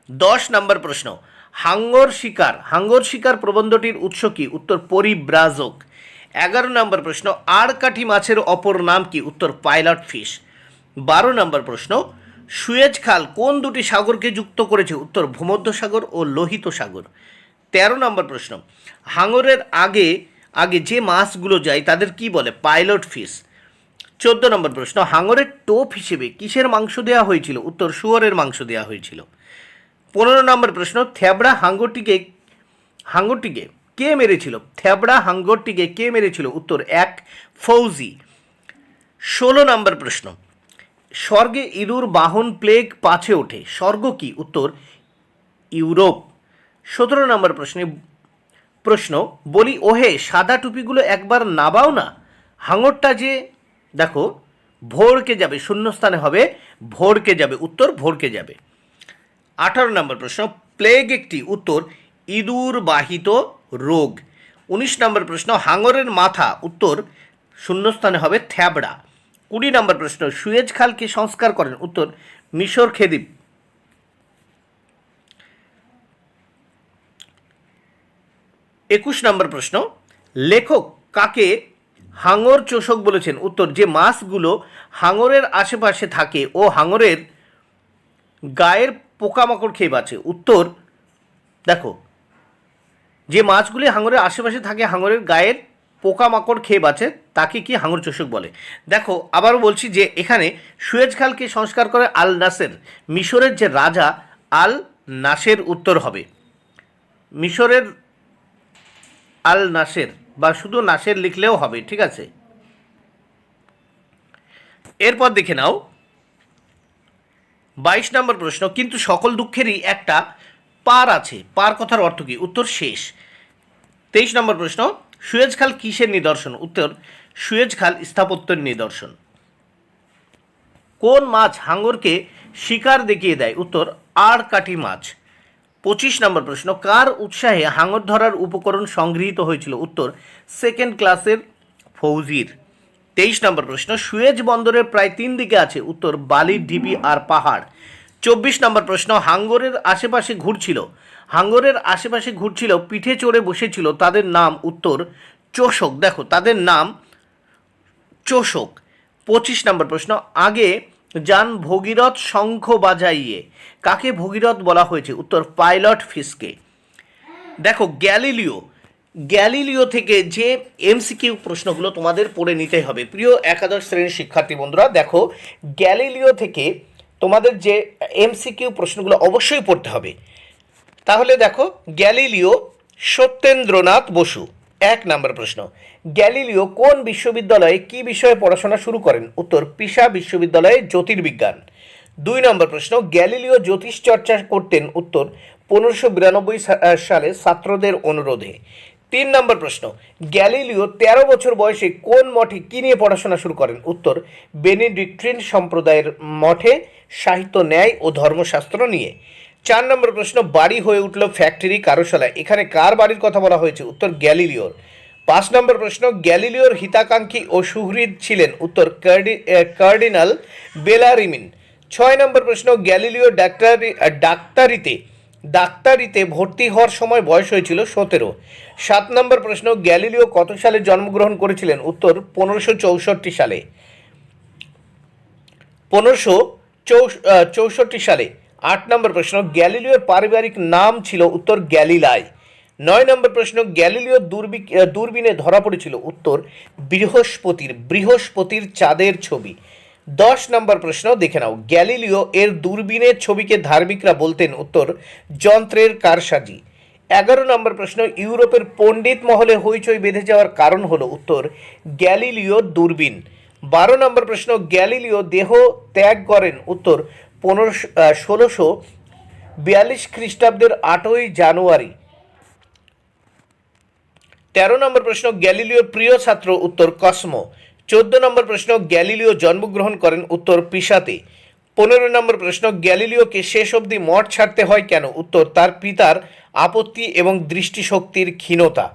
10 নম্বর প্রশ্ন, হাঙ্গর শিকার প্রবন্ধটির উৎস কি? উত্তর, পরিব্রাজক। 11 নম্বর প্রশ্ন, আড়কাঠি মাছের অপর নাম কি? উত্তর, পাইলট ফিশ। 12 নম্বর প্রশ্ন, সুয়েজ খাল কোন দুটি সাগরকে যুক্ত করেছে? উত্তর, ভূমধ্যসাগর ও লোহিত সাগর। 13 নম্বর প্রশ্ন, হাঙরের আগে আগে যে মাছগুলো যায় তাদের কি বলে? Pilot fish. 14 নম্বর প্রশ্ন, হাঙরের টোপ হিসেবে কিসের মাংস দেওয়া হয়েছিল? উত্তর, শুয়োরের মাংস দেওয়া হয়েছিল। 15 নম্বর প্রশ্ন, থ্যাবড়া হাঙ্গরটিকে কে মেরেছিল? থ্যাবড়া হাঙ্গরটিকে কে মেরেছিল? উত্তর, এক ফৌজি। 16 নম্বর প্রশ্ন, স্বর্গে ইঁদুর বাহন প্লেগ পাছে ওঠে, স্বর্গ কি? উত্তর, ইউরোপ। 17 নম্বর প্রশ্ন, বলি ওহে সাদা টুপিগুলো একবার নাবাও না, হাঙরটা যে দেখো ভোরকে যাবে, শূন্যস্থানে হবে ভোরকে যাবে, উত্তর, ভোরকে যাবে। 18 নম্বর প্রশ্ন, প্লেগ একটি, উত্তর, ইঁদুর বাহিত রোগ। 19 নম্বর প্রশ্ন, হাঙরের মাথা, উত্তর, শূন্যস্থানে হবে থ্যাবড়া। 20 নম্বর প্রশ্ন, সুয়েজ খালকে সংস্কার করেন? উত্তর, মিশর খেদিব। 21 নম্বর প্রশ্ন, লেখক কাকে হাঙর চোষক বলেছেন? উত্তর, যে মাছগুলো হাঙরের আশেপাশে থাকে ও হাঙরের গায়ের পোকামাকড় খেয়ে বাঁচে। উত্তর, দেখো যে মাছগুলি হাঙরের আশেপাশে থাকে, হাঙরের গায়ের পোকামাকড় খেয়ে বাঁচে, তাকে কি হাঙর চোষক বলে। দেখো আবারও বলছি যে এখানে সুয়েজ খালকে সংস্কার করে আল নাসের, মিশরের যে রাজা আল নাসের উত্তর হবে। মিশরের আল নাসের বা শুধু নাসের লিখলেও হবে, ঠিক আছে। এরপর দেখে নাও 22 নম্বর প্রশ্ন, কিন্তু সকল দুঃখেরই একটা পার আছে, পার কথার অর্থ কি? উত্তর, শেষ। 23 নম্বর প্রশ্ন, সুয়েজ খাল কিসের নিদর্শন? উত্তর, সুয়েজ খাল স্থাপত্যের নিদর্শন। কোন মাছ হাঙরকে শিকার দেখিয়ে দেয়? উত্তর, আড়কাঠি মাছ। 25 নম্বর প্রশ্ন, কার উৎসাহে হাঙর ধরার উপকরণ সংগৃহীত হয়েছিল? উত্তর, সেকেন্ড ক্লাসের ফৌজির। 23 নম্বর প্রশ্ন, সুয়েজ বন্দরের প্রায় 3 দিকে আছে? উত্তর, বালির ঢিপি আর পাহাড়। 24 নম্বর প্রশ্ন, হাঙ্গরের আশেপাশে ঘুরছিল, পিঠে চড়ে বসেছিল, তাদের নাম? উত্তর, চোষক। দেখো তাদের নাম চোষক। 25 নম্বর প্রশ্ন, আগে যান ভগীরথ শঙ্খ বাজাইয়ে, কাকে ভগীরথ বলা হয়েছে? উত্তর, পাইলট ফিশকে। দেখো গ্যালিলিও থেকে যে এমসিকিউ প্রশ্নগুলো তোমাদের পড়ে নিতে হবে প্রিয় একাদশ শ্রেণীর শিক্ষার্থী বন্ধুরা। দেখো গ্যালিলিও থেকে তোমাদের যে এমসিকিউ প্রশ্নগুলো অবশ্যই পড়তে হবে। তাহলে দেখো, গ্যালিলিও সত্যেন্দ্রনাথ বসু। 1 নম্বর প্রশ্ন, গ্যালিলিও কোন বিশ্ববিদ্যালয়ে কি বিষয়ে পড়াশোনা শুরু করেন? উত্তর, পিসা বিশ্ববিদ্যালয়ে জ্যোতির্বিজ্ঞান। 2 নম্বর প্রশ্ন, গ্যালিলিও জ্যোতিষ চর্চা করতেন? উত্তর, 1592 সালে ছাত্রদের অনুরোধে। 3 নম্বর প্রশ্ন, গ্যালিলিও 13 বছর বয়সে কোন মঠে কি নিয়ে পড়াশোনা শুরু করেন? উত্তর, বেনেডিক্টিন সম্প্রদায়ের মঠে সাহিত্য, ন্যায় ও ধর্মশাস্ত্র নিয়ে। 4 নম্বর প্রশ্ন, বাড়ি হয়ে উঠল ফ্যাক্টরি কারুশালা, এখানে কার বাড়ির কথা বলা হয়েছে? উত্তর, গ্যালিলিওর। 5 নম্বর প্রশ্ন, গ্যালিলিওর হিতাকাঙ্ক্ষী ও সুহৃদ ছিলেন? উত্তর, কার্ডিনাল বেলারিমিন। 6 নম্বর প্রশ্ন, গ্যালিলিও ডাক্তারিতে ভর্তি হওয়ার সময় বয়স হয়েছিল 17। 7 নম্বর প্রশ্ন, গ্যালিলিও কত সালে জন্মগ্রহণ করেছিলেন? উত্তর, 1564 সালে। 1564 সালে। 8 নম্বর প্রশ্ন, গ্যালিলিওর পারিবারিক নাম ছিল? উত্তর, গ্যালিলাই। 9 নম্বর প্রশ্ন, গ্যালিলিও দূরবীনে ধরা পড়েছিল? উত্তর, বৃহস্পতির চাঁদের ছবি। 10 নম্বর প্রশ্ন দেখে নাও, গ্যালিলিও এর দূরবীনের ছবিকে ধার্মিকরা বলতেন। উত্তর, যন্ত্রের কারসাজি। 11 নম্বর প্রশ্ন, ইউরোপের পণ্ডিত মহলে হইচই বেঁধে যাওয়ার কারণ হলো। উত্তর, গ্যালিলিওর দূরবীন। 12 নম্বর প্রশ্ন, গ্যালিলিও দেহ ত্যাগ করেন। উত্তর, 1642 খ্রিস্টাব্দের 8ই জানুয়ারি। 13 নম্বর প্রশ্ন, গ্যালিলিওর প্রিয় ছাত্র। উত্তর, কসমো। 14 নম্বর প্রশ্ন, গ্যালিলিও জন্মগ্রহণ করেন। উত্তর, পিসাতে। 15 নম্বর প্রশ্ন, গ্যালিলিওকে শেষ অবধি মঠ ছাড়তে হয় কেন? উত্তর, তার পিতার আপত্তি এবং দৃষ্টিশক্তির ক্ষীণতা।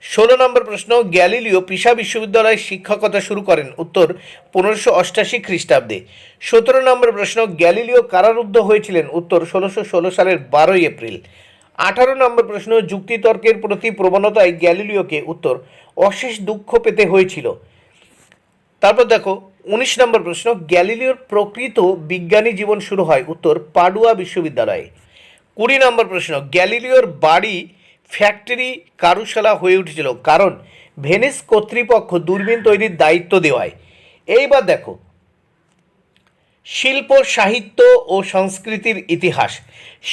16 নম্বর প্রশ্ন, গ্যালিলিও পিসা বিশ্ববিদ্যালয়ে শিক্ষকতা শুরু করেন। উত্তর, 1588 খ্রিস্টাব্দে। 17 নম্বর প্রশ্ন, গ্যালিলিও কারারুদ্ধ হয়েছিলেন। উত্তর, 1616 সালের 12 এপ্রিল। 18 নম্বর প্রশ্ন, যুক্তিতর্কের প্রতি প্রবণতায় গ্যালিলিওকে। উত্তর, অশেষ দুঃখ পেতে হয়েছিল। তারপর দেখো 19 নম্বর প্রশ্ন, গ্যালিলিওর প্রকৃত বিজ্ঞানী জীবন শুরু হয়। উত্তর, পাডুয়া বিশ্ববিদ্যালয়ে। 20 নম্বর প্রশ্ন, গ্যালিলিওর বাড়ি ফ্যাক্টরি কারুশালা হয়ে উঠেছিল কারণ ভেনিস কর্তৃপক্ষ দূরবীন তৈরির দায়িত্ব দেওয়ায়। এইবার দেখো শিল্প সাহিত্য ও সংস্কৃতির ইতিহাস।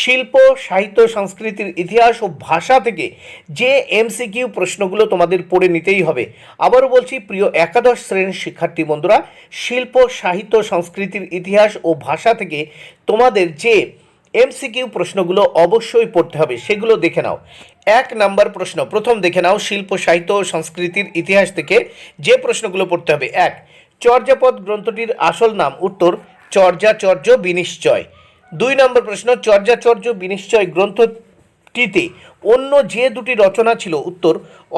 শিল্প সাহিত্য সংস্কৃতির ইতিহাস ও ভাষা থেকে যে এমসিকিউ প্রশ্নগুলো তোমাদের পড়ে নিতেই হবে। আবারও বলছি প্রিয় একাদশ শ্রেণীর শিক্ষার্থী বন্ধুরা, শিল্প সাহিত্য সংস্কৃতির ইতিহাস ও ভাষা থেকে তোমাদের যে এমসিকিউ প্রশ্নগুলো অবশ্যই পড়তে হবে সেগুলো দেখে নাও। 1 নম্বর প্রশ্ন, প্রথম দেখে নাও শিল্প সাহিত্য ও সংস্কৃতির ইতিহাস থেকে যে প্রশ্নগুলো পড়তে হবে। 1, চর্যাপদ গ্রন্থটির আসল নাম। উত্তর, চর্যাচর্য বিনিশ্চয়। 2 নম্বর প্রশ্ন, চর্যাচর্য বিনিশ্চয় গ্রন্থটিতে অন্য যে দুটি রচনা ছিল। উত্তর,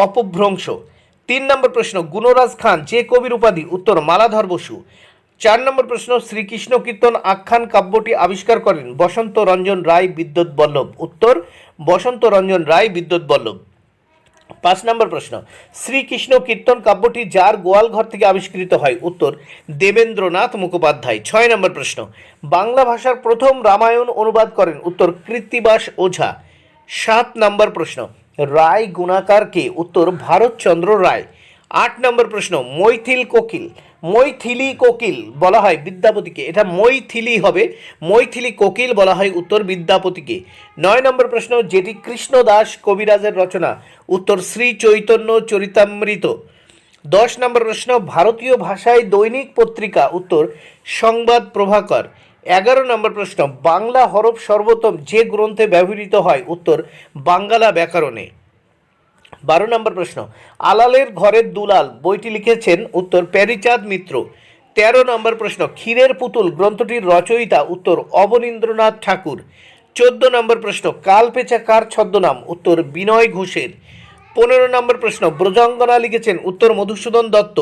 অপভ্রংশ। 3 নম্বর প্রশ্ন, গুণরাজ খান যে কবির উপাধি। উত্তর, মালাধর বসু। 4 নম্বর প্রশ্ন, শ্রীকৃষ্ণ কীর্তন আখ্যান কাব্যটি আবিষ্কার করেন বসন্ত রঞ্জন রায় বিদ্যুৎ বল্লভ। উত্তর, বসন্ত রঞ্জন রায় বিদ্যুৎ বল্লভ। 5 নম্বর প্রশ্ন, শ্রীকৃষ্ণ কীর্তন কাব্যটি যার গোয়াল ঘর থেকে আবিষ্কৃত হয়। উত্তর, দেবেন্দ্রনাথ মুখোপাধ্যায়। 6 নম্বর প্রশ্ন, বাংলা ভাষার প্রথম রামায়ণ অনুবাদ করেন। উত্তর, কৃত্তিবাস ওঝা। 7 নম্বর প্রশ্ন, রায় গুণাকারকে। উত্তর, ভারতচন্দ্র রায়। 8 নম্বর প্রশ্ন, মৈথিলি কোকিল বলা হয় বিদ্যাপতিকে। এটা মৈথিলি হবে, মৈথিলি কোকিল বলা হয়। উত্তর, বিদ্যাপতিকে। 9 নম্বর প্রশ্ন, যেটি কৃষ্ণদাস কবিরাজের রচনা। উত্তর, শ্রী চৈতন্য চরিতামৃত। 10 নম্বর প্রশ্ন, ভারতীয় ভাষায় দৈনিক পত্রিকা। উত্তর, সংবাদ প্রভাকর। 11 নম্বর প্রশ্ন, বাংলা হরফ সর্বোত্তম যে গ্রন্থে ব্যবহৃত হয়। উত্তর, বাঙ্গালা ব্যাকরণে। 12 নম্বর প্রশ্ন, আলালের ঘরের দুলাল বইটি লিখেছেন। উত্তর, প্যারীচাঁদ মিত্র। 13 নম্বর প্রশ্ন, ক্ষীরের পুতুল গ্রন্থটির রচয়িতা। উত্তর, অবনীন্দ্রনাথ ঠাকুর। 14 নম্বর প্রশ্ন, কালপেঁচা কার ছদ্মনাম। উত্তর, বিনয় ঘোষের। 15 নম্বর প্রশ্ন, ব্রজাঙ্গনা লিখেছেন। উত্তর, মধুসূদন দত্ত।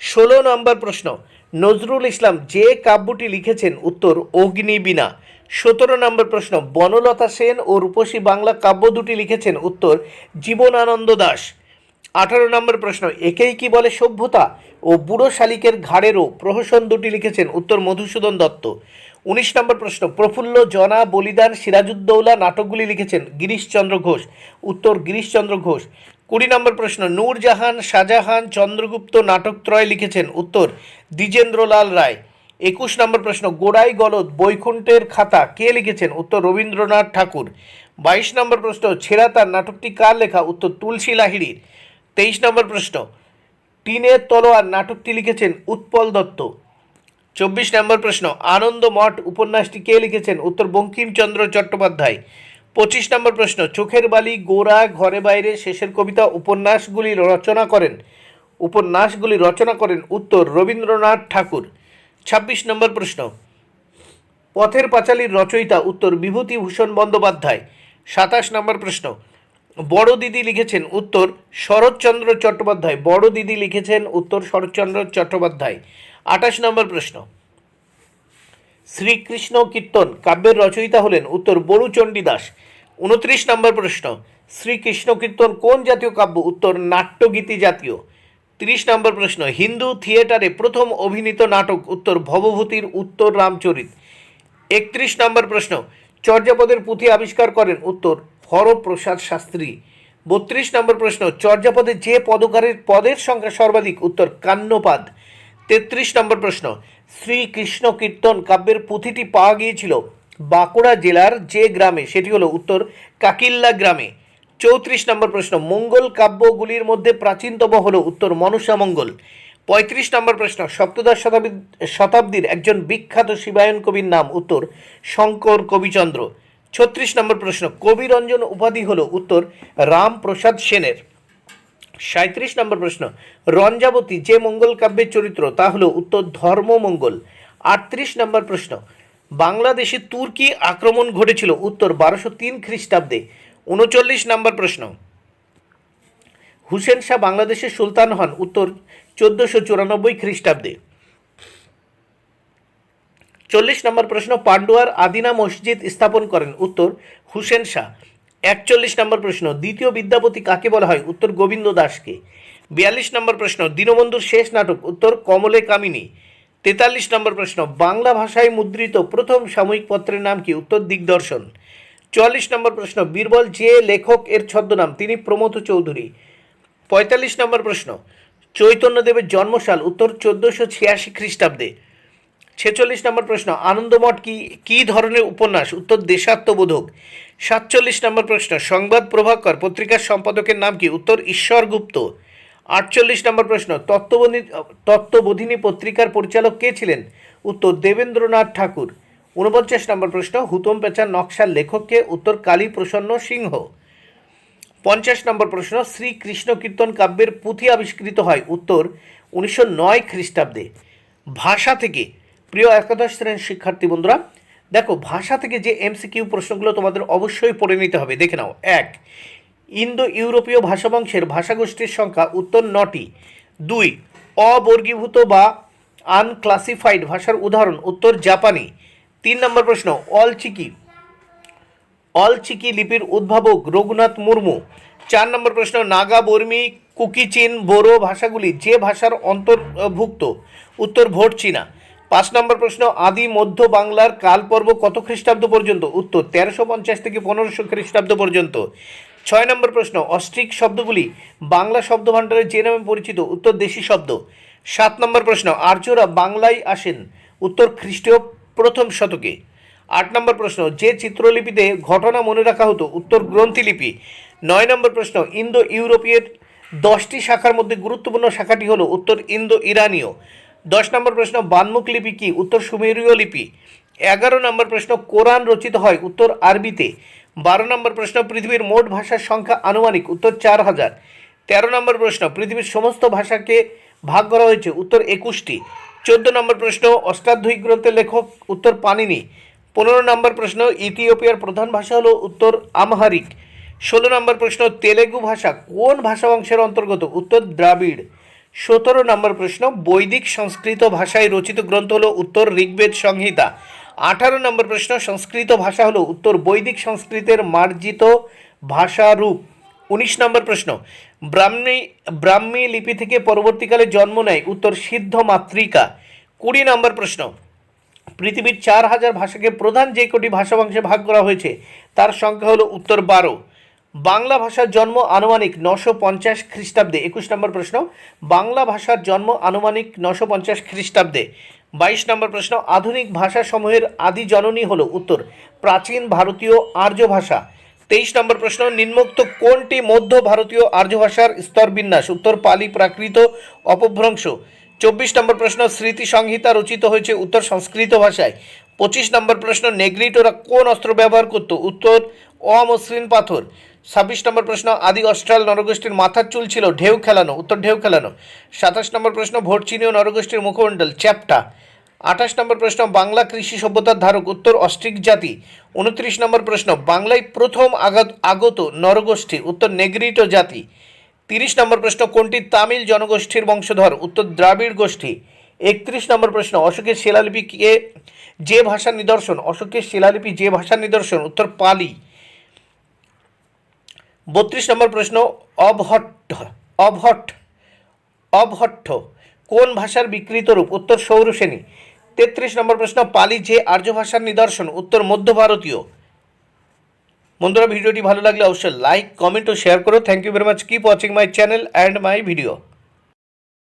16 নম্বর প্রশ্ন, নজরুল ইসলাম যে কাব্যটি লিখেছেন। উত্তর, অগ্নিবীণা। 17 নম্বর প্রশ্ন, বনলতা সেন ও রূপসী বাংলা কাব্য দুটি লিখেছেন। উত্তর, জীবনানন্দ দাশ। 18 নম্বর প্রশ্ন, একেই কি বলে সভ্যতা ও বুড়ো শালিকের ঘাড়েরও প্রহসন দুটি লিখেছেন। উত্তর, মধুসূদন দত্ত। 19 নম্বর প্রশ্ন, প্রফুল্ল জনা বলিদান সিরাজউদ্দৌলা নাটকগুলি লিখেছেন গিরিশচন্দ্র ঘোষ। উত্তর, গিরিশচন্দ্র ঘোষ। 20 নম্বর প্রশ্ন, নূরজাহান শাহজাহান চন্দ্রগুপ্ত নাটকত্রয় লিখেছেন। উত্তর, দ্বিজেন্দ্রলাল রায়। 21 নম্বর প্রশ্ন, গোড়াই গলদ বৈকুণ্ঠের খাতা কে লিখেছেন। উত্তর, রবীন্দ্রনাথ ঠাকুর। 22 নম্বর প্রশ্ন, ছেঁড়া তার নাটকটি কার লেখা। উত্তর, তুলসী লাহিড়ীর। 23 নম্বর প্রশ্ন, টিনের তলোয়ার নাটকটি লিখেছেন উৎপল দত্ত। 24 নম্বর প্রশ্ন, আনন্দ মঠ উপন্যাসটি কে লিখেছেন। উত্তর, বঙ্কিমচন্দ্র চট্টোপাধ্যায়। 25 নম্বর প্রশ্ন, চোখের বালি, গোরা, ঘরে বাইরে, শেষের কবিতা উপন্যাসগুলি রচনা করেন। উত্তর, রবীন্দ্রনাথ ঠাকুর। 26 নম্বর প্রশ্ন, পথের পাঁচালীর রচয়িতা। উত্তর, বিভূতিভূষণ বন্দ্যোপাধ্যায়। 27 নম্বর প্রশ্ন, বড় দিদি লিখেছেন। উত্তর, শরৎচন্দ্র চট্টোপাধ্যায়। বড় দিদি লিখেছেন। উত্তর, শরৎচন্দ্র চট্টোপাধ্যায়। 28 নম্বর প্রশ্ন, শ্রীকৃষ্ণ কীর্তন কাব্যের রচয়িতা হলেন। উত্তর, বড়ুচণ্ডী দাস। 29 নম্বর প্রশ্ন, শ্রীকৃষ্ণ কীর্তন কোন জাতীয় কাব্য। উত্তর, নাট্যগীতি জাতীয়। 30 নম্বর প্রশ্ন, হিন্দু থিয়েটারে প্রথম অভিনীত নাটক। উত্তর, ভবভূতির উত্তর রামচরিত। 31 নম্বর প্রশ্ন, চর্যাপদের পুঁথি আবিষ্কার করেন। উত্তর, হরপ্রসাদ শাস্ত্রী। 32 নম্বর প্রশ্ন, চর্যাপদে যে পদের সংখ্যা সর্বাধিক। উত্তর, কান্যপাদ। 33 নম্বর প্রশ্ন, শ্রীকৃষ্ণ কীর্তন কাব্যের পুঁথিটি পাওয়া গিয়েছিল বাঁকুড়া জেলার যে গ্রামে, সেটি হলো উত্তর কাকিল্লা গ্রামে। 34 নম্বর প্রশ্ন, মঙ্গল কাব্যগুলির মধ্যে প্রাচীনতম হলো উত্তর মনসা মঙ্গল। 35 নম্বর প্রশ্ন, সপ্তদশ শতাব্দীর একজন বিখ্যাত শিবায়ন কবির নাম, উত্তর শঙ্কর কবিচন্দ্র। 36 নম্বর প্রশ্ন, কবিরঞ্জন উপাধি হলো উত্তর রামপ্রসাদ সেনের। 37 নম্বর প্রশ্ন, রঞ্জাবতী যে মঙ্গল কাব্যের চরিত্র তা হলো উত্তর ধর্মমঙ্গল। 38 নম্বর প্রশ্ন, বাংলাদেশে তুর্কি আক্রমণ ঘটেছিল উত্তর 1203 খ্রিস্টাব্দে। 39 নম্বর প্রশ্ন, হুসেন শাহ বাংলাদেশের সুলতান হন উত্তর 1494 খ্রিস্টাব্দে। 40 নম্বর প্রশ্ন, পান্ডুয়ার আদিনা মসজিদ স্থাপন করেন উত্তর হুসেন শাহ। 41 নম্বর প্রশ্ন, দ্বিতীয় বিদ্যাপতি কাকে বলা হয় উত্তর গোবিন্দ দাসকে। 42 নম্বর প্রশ্ন, দীনবন্ধুর শেষ নাটক উত্তর কমলে কামিনী। 43 নম্বর প্রশ্ন, বাংলা ভাষায় মুদ্রিত প্রথম সাময়িক পত্রের নাম কি উত্তর দিগদর্শন। 44 নম্বর প্রশ্ন, বীরবল যে লেখক এর ছদ্মনাম, তিনি প্রমথ চৌধুরী। 45 নম্বর প্রশ্ন, চৈতন্যদেবের জন্মসাল উত্তর 1486 খ্রিস্টাব্দে। 46 নম্বর প্রশ্ন, আনন্দমঠ কি ধরনের উপন্যাস উত্তর দেশাত্মবোধক। 47 নম্বর প্রশ্ন, সংবাদ প্রভাকর পত্রিকার সম্পাদকের নাম কি উত্তর ঈশ্বর গুপ্ত। 48 নম্বর প্রশ্ন, তত্ত্ববোধিনী পত্রিকার পরিচালক কে ছিলেন উত্তর দেবেন্দ্রনাথ ঠাকুর। 49 নম্বর প্রশ্ন, হুতম পেঁচার নকশার লেখককে উত্তর কালী প্রসন্ন সিংহ। 50 নম্বর প্রশ্ন, শ্রীকৃষ্ণ কীর্তন কাব্যের পুঁথি আবিষ্কৃত হয় উত্তর 1909 খ্রিস্টাব্দে। ভাষা থেকে, প্রিয় একাদশ শ্রেণীর শিক্ষার্থী বন্ধুরা, দেখো ভাষা থেকে যে এমসিকিউ প্রশ্নগুলো তোমাদের অবশ্যই পড়ে নিতে হবে, দেখে নাও। 1, ইন্দো ইউরোপীয় ভাষাবংশের ভাষাগোষ্ঠীর সংখ্যা উত্তর 9টি। 2, অবর্গীভূত বা আনক্লাসিফাইড ভাষার উদাহরণ উত্তর জাপানি। 3 নম্বর প্রশ্ন, অলচিকি লিপির উদ্ভাবক রঘুনাথ মুর্মু। 4 নম্বর প্রশ্ন, নাগা, বর্মী, কুকি-চিন, বোরো ভাষাগুলি যে ভাষার অন্তর্ভুক্ত উত্তর ভোট চীনা। 5 নম্বর প্রশ্ন, আদি মধ্য বাংলার কালপর্ব কত খ্রিস্টাব্দ পর্যন্ত উত্তর 1350 থেকে 1500 খ্রিস্টাব্দ পর্যন্ত। 6 নম্বর প্রশ্ন, অস্ট্রিক শব্দগুলি বাংলা শব্দভাণ্ডারে যে নামে পরিচিত উত্তর দেশি শব্দ। 7 নম্বর প্রশ্ন, আর্যরা বাংলায় আসেন উত্তর খ্রিস্টীয় প্রথম শতকে। 8 নম্বর প্রশ্ন, যে চিত্রলিপিতে ঘটনা মনে রাখা হতো উত্তর গ্রন্থিলিপি। 9 নম্বর প্রশ্ন, ইন্দো ইউরোপীয় 10টি শাখার মধ্যে গুরুত্বপূর্ণ শাখাটি হলো উত্তর ইন্দো ইরানীয়। 10 নম্বর প্রশ্ন, বানমুখ লিপি কি উত্তর সুমেরীয় লিপি। 11 নম্বর প্রশ্ন, কোরআন রচিত হয় উত্তর আরবিতে। 12 নম্বর প্রশ্ন, পৃথিবীর মোট ভাষার সংখ্যা আনুমানিক উত্তর 4000। 13 নম্বর প্রশ্ন, পৃথিবীর সমস্ত ভাষাকে ভাগ করা হয়েছে উত্তর 21টি। 14 নম্বর প্রশ্ন, অষ্টাধ্যায়ী গ্রন্থের লেখক উত্তর পানিনি। 15 নম্বর প্রশ্ন, ইথিওপিয়ার প্রধান ভাষা হলো উত্তর আমহারিক। 16 নম্বর প্রশ্ন, তেলেগু ভাষা কোন ভাষা বংশের অন্তর্গত উত্তর দ্রাবিড়। 17 নম্বর প্রশ্ন, বৈদিক সংস্কৃত ভাষায় রচিত গ্রন্থ হলো উত্তর ঋগ্বেদ সংহিতা। 18 নম্বর প্রশ্ন, সংস্কৃত ভাষা হলো উত্তর বৈদিক সংস্কৃতের মার্জিত ভাষারূপ। 19 নম্বর প্রশ্ন, ব্রাহ্মী লিপি থেকে পরবর্তীকালে জন্ম নেয় উত্তর সিদ্ধ মাতৃকা। 20 নম্বর প্রশ্ন, পৃথিবীর 4000 ভাষাকে প্রধান যে কটি ভাষাবংশে ভাগ করা হয়েছে তার সংখ্যা হলো উত্তর 12। বাংলা ভাষার জন্ম আনুমানিক 950 খ্রিস্টাব্দে। 21 নম্বর প্রশ্ন, বাংলা ভাষার জন্ম আনুমানিক 950 খ্রিস্টাব্দে। 22 নম্বর প্রশ্ন, আধুনিক ভাষাসমূহের আদি জননী হলো উত্তর প্রাচীন ভারতীয় আর্য ভাষা। 23 নম্বর প্রশ্ন, নিম্নোক্ত কোনটি মধ্য ভারতীয় আর্য ভাষার স্তরবিন্যাস উত্তর পালি প্রাকৃত অপভ্রংশ। 24 নম্বর প্রশ্ন, স্মৃতি সংহিতা রচিত হয়েছে উত্তর সংস্কৃত ভাষায়। 25 নম্বর প্রশ্ন, নেগ্রিটোরা কোন অস্ত্র ব্যবহার করত উত্তর অমসৃণ পাথর। 26 নম্বর প্রশ্ন, আদি অস্ট্রাল নরগোষ্ঠীর মাথার চুল ছিল ঢেউ খেলানো উত্তর ঢেউ খেলানো। 27 নম্বর প্রশ্ন, ভোটচীনীয় নরগোষ্ঠীর মুখমণ্ডল চ্যাপ্টা। 28 নম্বর প্রশ্ন, বাংলা কৃষি সভ্যতার ধারক উত্তর অস্ট্রিক জাতি। 29 নম্বর প্রশ্ন, বাংলায় প্রথম আগত নরগোষ্ঠী উত্তর নেগ্রিটো জাতি। 30 নম্বর প্রশ্ন, কোনটি তামিল জনগোষ্ঠীর বংশধর উত্তর দ্রাবিড় গোষ্ঠী। 31 নম্বর প্রশ্ন, অশোকের শিলালিপি যে ভাষার নিদর্শন উত্তর পালি। 32 নম্বর প্রশ্ন, অবহট্ট কোন ভাষার বিকৃত রূপ উত্তর সৌরসেনী। 33 নম্বর প্রশ্ন, পালি যে আর্য ভাষার নিদর্শন উত্তর মধ্য ভারতীয়। বন্ধুরা, ভিডিওটি ভালো লাগলে অবশ্যই লাইক, কমেন্ট ও শেয়ার করো। Thank you very much. Keep watching my channel and my video.